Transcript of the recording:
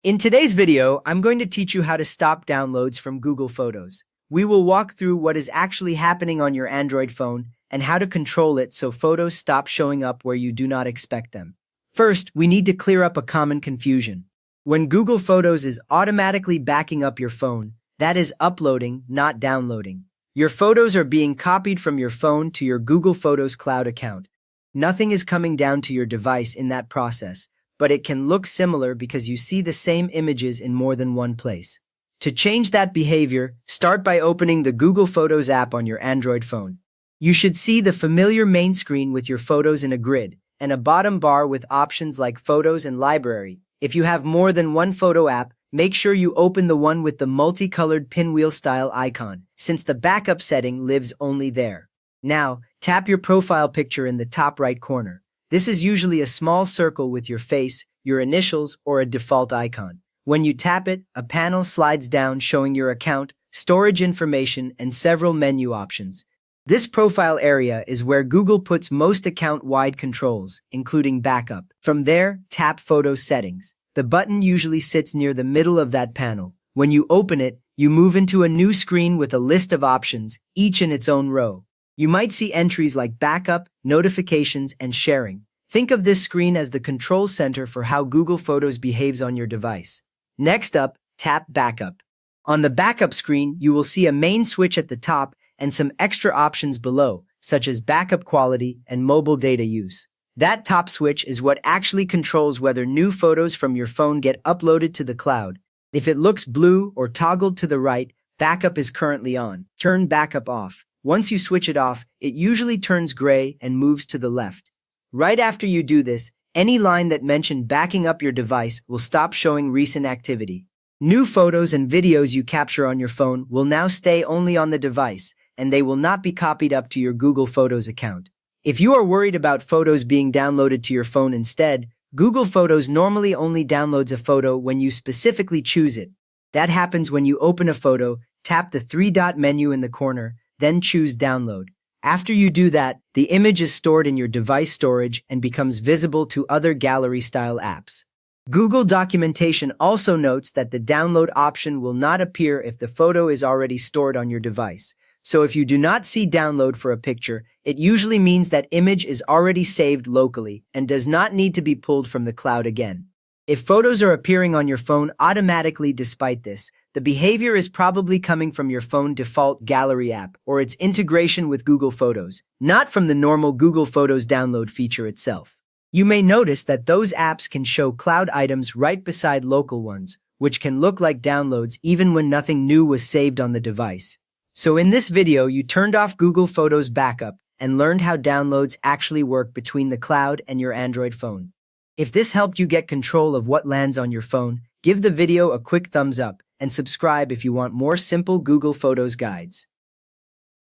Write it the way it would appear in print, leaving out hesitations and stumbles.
In today's video, I'm going to teach you how to stop downloads from Google Photos. We will walk through what is actually happening on your Android phone and how to control it so photos stop showing up where you do not expect them. First, we need to clear up a common confusion. When Google Photos is automatically backing up your phone, that is uploading, not downloading. Your photos are being copied from your phone to your Google Photos cloud account. Nothing is coming down to your device in that process, but it can look similar because you see the same images in more than one place. To change that behavior, start by opening the Google Photos app on your Android phone. You should see the familiar main screen with your photos in a grid, and a bottom bar with options like Photos and Library. If you have more than one photo app, make sure you open the one with the multicolored pinwheel style icon, since the backup setting lives only there. Now, tap your profile picture in the top right corner. This is usually a small circle with your face, your initials, or a default icon. When you tap it, a panel slides down showing your account, storage information, and several menu options. This profile area is where Google puts most account-wide controls, including backup. From there, tap Photo Settings. The button usually sits near the middle of that panel. When you open it, you move into a new screen with a list of options, each in its own row. You might see entries like backup, notifications, and sharing. Think of this screen as the control center for how Google Photos behaves on your device. Next up, tap Backup. On the backup screen, you will see a main switch at the top and some extra options below, such as backup quality and mobile data use. That top switch is what actually controls whether new photos from your phone get uploaded to the cloud. If it looks blue or toggled to the right, backup is currently on. Turn backup off. Once you switch it off, it usually turns gray and moves to the left. Right after you do this, any line that mentioned backing up your device will stop showing recent activity. New photos and videos you capture on your phone will now stay only on the device, and they will not be copied up to your Google Photos account. If you are worried about photos being downloaded to your phone instead, Google Photos normally only downloads a photo when you specifically choose it. That happens when you open a photo, tap the three-dot menu in the corner, then choose Download. After you do that, the image is stored in your device storage and becomes visible to other gallery-style apps. Google documentation also notes that the download option will not appear if the photo is already stored on your device. So if you do not see download for a picture, it usually means that image is already saved locally and does not need to be pulled from the cloud again. If photos are appearing on your phone automatically despite this, the behavior is probably coming from your phone default gallery app or its integration with Google Photos, not from the normal Google Photos download feature itself. You may notice that those apps can show cloud items right beside local ones, which can look like downloads even when nothing new was saved on the device. So in this video, you turned off Google Photos backup and learned how downloads actually work between the cloud and your Android phone. If this helped you get control of what lands on your phone, give the video a quick thumbs up and subscribe if you want more simple Google Photos guides.